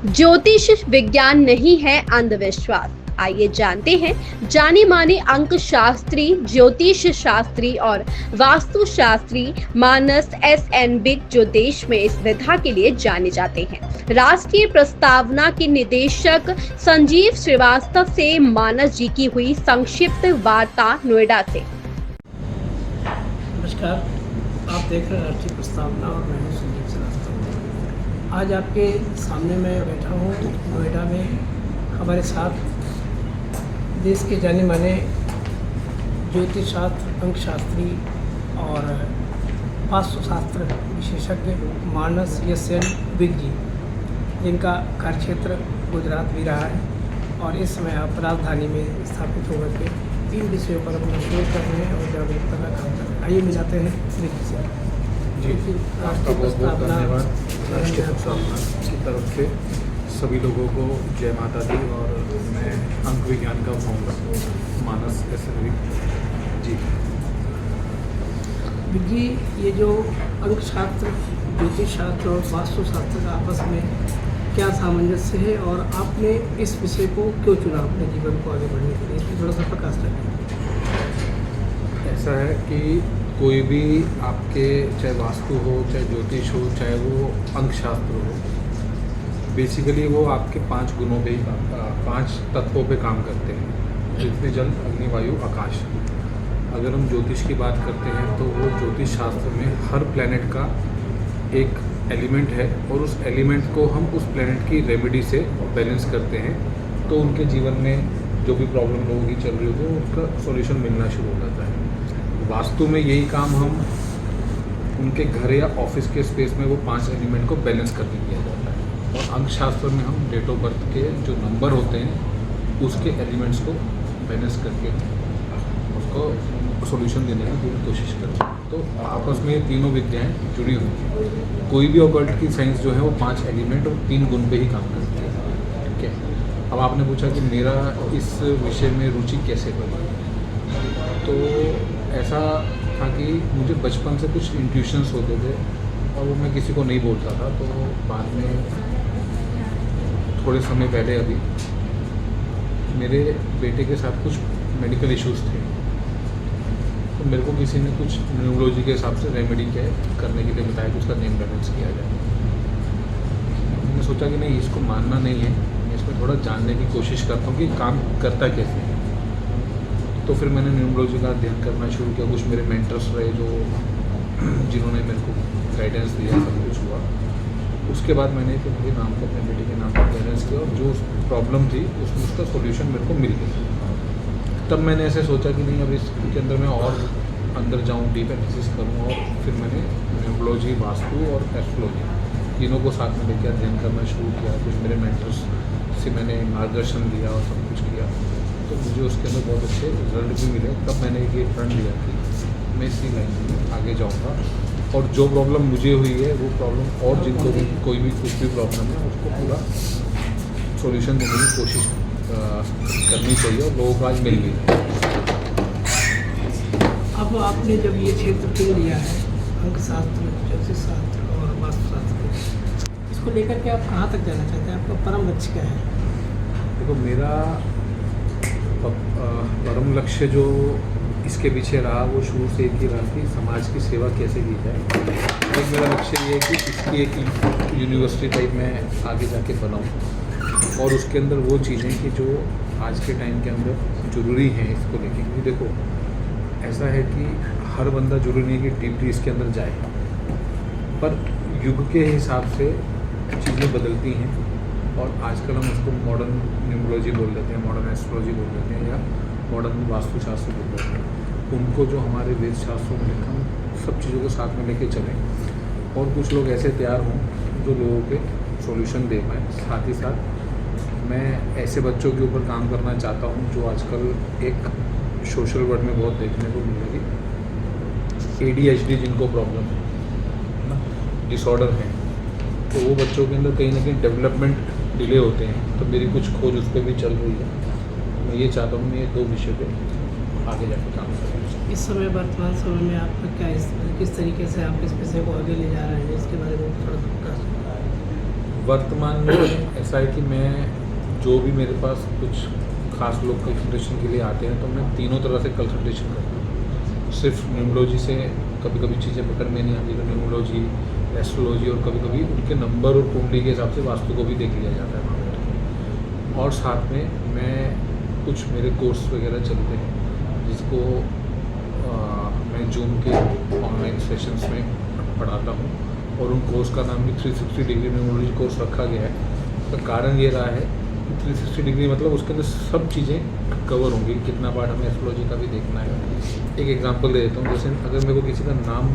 ज्योतिष विज्ञान नहीं है अंधविश्वास। आइए जानते हैं जाने माने अंक शास्त्री, ज्योतिष शास्त्री और वास्तु शास्त्री मानस एस.एन. बिग, जो देश में इस विधा के लिए जाने जाते हैं। राष्ट्रीय प्रस्तावना के निदेशक संजीव श्रीवास्तव से मानस जी की हुई संक्षिप्त वार्ता नोएडा से। नमस्कार, आप देख रहे हैं राष्ट्रीय प्रस्तावना और मैं हूं संजीव श्रीवास्तव। आज आपके सामने मैं बैठा हूं नोएडा में। हमारे साथ देश के जाने माने ज्योतिष शास्त्र, अंक शास्त्री और वास्तुशास्त्र विशेषज्ञ मानस एस.एन. बिग जी, जिनका कार्यक्षेत्र गुजरात भी रहा है और इस समय आप राजधानी में स्थापित होकर के 3 विषयों पर अपना शोध कर रहे हैं और जागरूकता का काम कर रहे हैं। आइए मिलाते हैं बिग जी से। जी, आपका बहुत बहुत धन्यवाद। राष्ट्रीय प्रस्तावना की तरफ से सभी लोगों को जय माता दी। और मैं अंक विज्ञान का फाउंडर मानस एस.एन. जी। बिग जी, ये जो अंक शास्त्र, ज्योतिष शास्त्र और वास्तु शास्त्र का आपस में क्या सामंजस्य है और आपने इस विषय को क्यों चुना अपने जीवन को आगे बढ़ने के लिए, इसमें थोड़ा सा प्रकाश डालिए। ऐसा है कि कोई भी आपके चाहे वास्तु हो, चाहे ज्योतिष हो, चाहे वो अंक शास्त्र हो, बेसिकली वो आपके 5 गुणों पे ही 5 तत्वों पे काम करते हैं: पृथ्वी, जल, अग्नि, वायु, आकाश। अगर हम ज्योतिष की बात करते हैं तो वो ज्योतिष शास्त्र में हर प्लैनेट का एक एलिमेंट है और उस एलिमेंट को हम उस प्लैनेट की रेमेडी से बैलेंस करते हैं, तो उनके जीवन में जो भी प्रॉब्लम लोगों की चल रही होगी उनका सॉल्यूशन मिलना शुरू हो जाता है। वास्तु में यही काम हम उनके घर या ऑफिस के स्पेस में वो 5 एलिमेंट को बैलेंस करके किया जाता है। और अंक शास्त्र में हम डेट ऑफ बर्थ के जो नंबर होते हैं उसके एलिमेंट्स को बैलेंस करके उसको सॉल्यूशन देने की पूरी कोशिश करते हैं। तो आपस में ये तीनों विद्याएं जुड़ी हुई हैं। कोई भी ऑकल्ट की साइंस जो है वो 5 एलिमेंट और 3 गुण पे ही काम करती है। ठीक है, अब आपने पूछा कि मेरा इस विषय में रुचि कैसे बनी, तो ऐसा था कि मुझे बचपन से कुछ इंट्यूशंस होते थे और वो मैं किसी को नहीं बोलता था। तो बाद में थोड़े समय पहले अभी मेरे बेटे के साथ कुछ मेडिकल इश्यूज़ थे, तो मेरे को किसी ने कुछ न्यूरोलॉजी के हिसाब से रेमेडी करने के लिए बताया कि उसका नेम बैलेंस किया जाए। मैंने सोचा कि नहीं, इसको मानना नहीं है, मैं इसमें थोड़ा जानने की कोशिश करता हूँ कि काम करता कैसे है। तो फिर मैंने न्यूरोलॉजी का अध्ययन करना शुरू किया। कुछ मेरे मेंटर्स रहे जो जिन्होंने मेरे को गाइडेंस दिया, सब कुछ हुआ। उसके बाद मैंने फिर मेरे नाम को, अपने बेटे के नाम पर बैलेंस किया और जो प्रॉब्लम थी उसमें उसका सॉल्यूशन मेरे को मिल गया। तब मैंने ऐसे सोचा कि नहीं, अब इसके अंदर मैं और अंदर जाऊँ, डीप एनालिसिस करूँ। और फिर मैंने न्यूरोलॉजी, वास्तु और एस्ट्रोलॉजी तीनों को साथ में लेकर अध्ययन करना शुरू किया। कुछ मेरे मेंटर्स से मैंने मार्गदर्शन लिया और सब कुछ किया, तो मुझे उसके अंदर बहुत अच्छे रिजल्ट भी मिले। तब मैंने ये प्रण लिया कि मैं इसी लाइन में आगे जाऊँगा और जो प्रॉब्लम मुझे हुई है वो प्रॉब्लम और जिनको भी कोई भी कुछ भी प्रॉब्लम है उसको पूरा सॉल्यूशन देने की कोशिश करनी चाहिए और लोगों को आज मिल गई है। अब आपने जब ये क्षेत्र चुन लिया है, अंक शास्त्र, ज्योतिष शास्त्र और वास्तु शास्त्र, इसको लेकर के आप कहाँ तक जाना चाहते हैं? आपका परम लक्ष्य क्या है? देखो, मेरा परम लक्ष्य जो इसके पीछे रहा वो शुरू से एक ही रहा कि समाज की सेवा कैसे की जाए। एक मेरा लक्ष्य ये है कि इसकी एक यूनिवर्सिटी टाइप में आगे जाके बनाऊँ और उसके अंदर वो चीज़ें कि जो आज के टाइम के अंदर ज़रूरी हैं इसको लेके। क्योंकि देखो, ऐसा है कि हर बंदा जरूरी नहीं कि डीपली इसके अंदर जाए, पर युग के हिसाब से चीज़ें बदलती हैं और आजकल हम उसको मॉडर्न न्यूमरोलॉजी बोल देते हैं, मॉडर्न एस्ट्रोलॉजी बोल देते हैं या मॉडर्न वास्तुशास्त्र बोल देते हैं। उनको जो हमारे वेद शास्त्रों में लिखा, सब चीज़ों को साथ में लेके चलें और कुछ लोग ऐसे तैयार हों जो लोगों के सॉल्यूशन दे पाएँ। साथ ही साथ मैं ऐसे बच्चों के ऊपर काम करना चाहता हूँ जो आजकल एक सोशल वर्ल्ड में बहुत देखने को मिलेगी, ADHD जिनको प्रॉब्लम है ना, डिसऑर्डर है, तो वो बच्चों के अंदर कहीं ना कहीं डेवलपमेंट डिले होते हैं। तो मेरी कुछ खोज उस पर भी चल रही है। मैं ये चाहता हूँ ये 2 विषय पे आगे जाकर काम करें। इस समय वर्तमान समय में आपका क्या किस तरीके से आप इस विषय को आगे ले जा रहे हैं, इसके बारे में थोड़ा प्रकाश। वर्तमान में ऐसा है कि मैं जो भी मेरे पास कुछ खास लोग कंसल्टेशन के लिए आते हैं तो मैं तीनों तरह से कंसल्टेशन करता हूँ। सिर्फ न्यूमरोलॉजी से कभी कभी चीज़ें पकड़ में नहीं आती तो न्यूमरोलॉजी, एस्ट्रोलॉजी और कभी कभी उनके नंबर और कुंडली के हिसाब से वास्तु को भी देख लिया जाता है वहाँ बैठ के। और साथ में मैं कुछ मेरे कोर्स वगैरह चलते हैं जिसको मैं जूम के ऑनलाइन सेशंस में पढ़ाता हूँ और उन कोर्स का नाम भी 360 डिग्री न्यूमरोलॉजी कोर्स रखा गया है। उसका कारण ये रहा है कि 360 डिग्री मतलब उसके अंदर सब चीज़ें कवर होंगी। कितना पार्ट हमें एस्ट्रोलॉजी का भी देखना है। एक एग्जांपल दे देता हूँ, जैसे अगर मेरे को किसी का नाम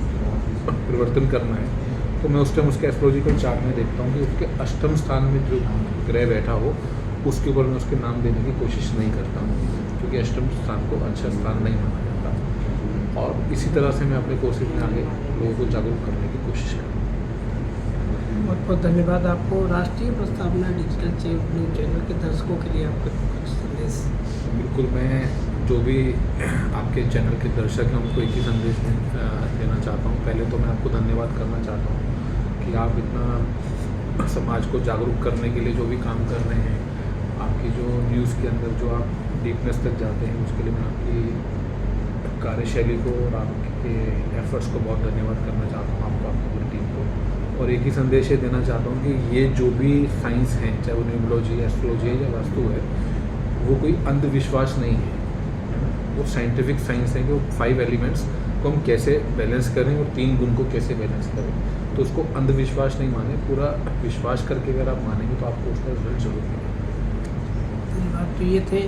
परिवर्तन करना है तो मैं उस टाइम उसके एस्ट्रोलॉजिकल चार्ट में देखता हूँ कि उसके अष्टम स्थान में जो ग्रह बैठा हो उसके ऊपर मैं उसके नाम देने की कोशिश नहीं करता हूँ, क्योंकि अष्टम स्थान को अच्छा स्थान नहीं माना जाता। और इसी तरह से मैं अपने कोर्सेज में आगे लोगों को जागरूक करने की कोशिश करता हूँ। बहुत बहुत धन्यवाद आपको। राष्ट्रीय प्रस्तावना डिजिटल चैनल के दर्शकों के लिए आपका कुछ संदेश। बिल्कुल, मैं जो भी आपके चैनल के दर्शक हैं उनको एक ही संदेश देना चाहता हूँ। पहले तो मैं आपको धन्यवाद करना चाहता हूँ कि आप इतना समाज को जागरूक करने के लिए जो भी काम कर रहे हैं, आपकी जो न्यूज़ के अंदर जो आप डीपनेस तक जाते हैं, उसके लिए मैं आपकी कार्यशैली को और आपके एफर्ट्स को बहुत धन्यवाद करना चाहता हूँ, आपको, आपकी पूरी टीम को। और एक ही संदेश ये देना चाहता हूँ कि ये जो भी साइंस हैं, चाहे वो न्यूमरोलॉजी, एस्ट्रोलॉजी है या वास्तु है, वो कोई अंधविश्वास नहीं है, वो साइंटिफिक साइंस है कि वो 5 एलिमेंट्स को हम कैसे बैलेंस करें और 3 गुण को कैसे बैलेंस करें। तो उसको अंधविश्वास नहीं माने, पूरा विश्वास करके अगर आप मानेंगे तो आपको उसका रिजल्ट जरूर मिलेगा। धन्यवाद। तो ये थे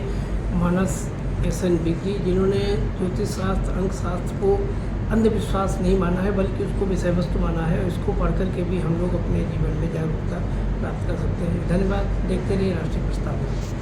मानस SNB जी, जिन्होंने ज्योतिष शास्त्र, अंक शास्त्र को अंधविश्वास नहीं माना है बल्कि उसको विषय वस्तु माना है। इसको पढ़ करके भी हम लोग अपने जीवन में जागरूकता प्राप्त कर सकते हैं। धन्यवाद। देखते रहिए राष्ट्रीय प्रस्तावना।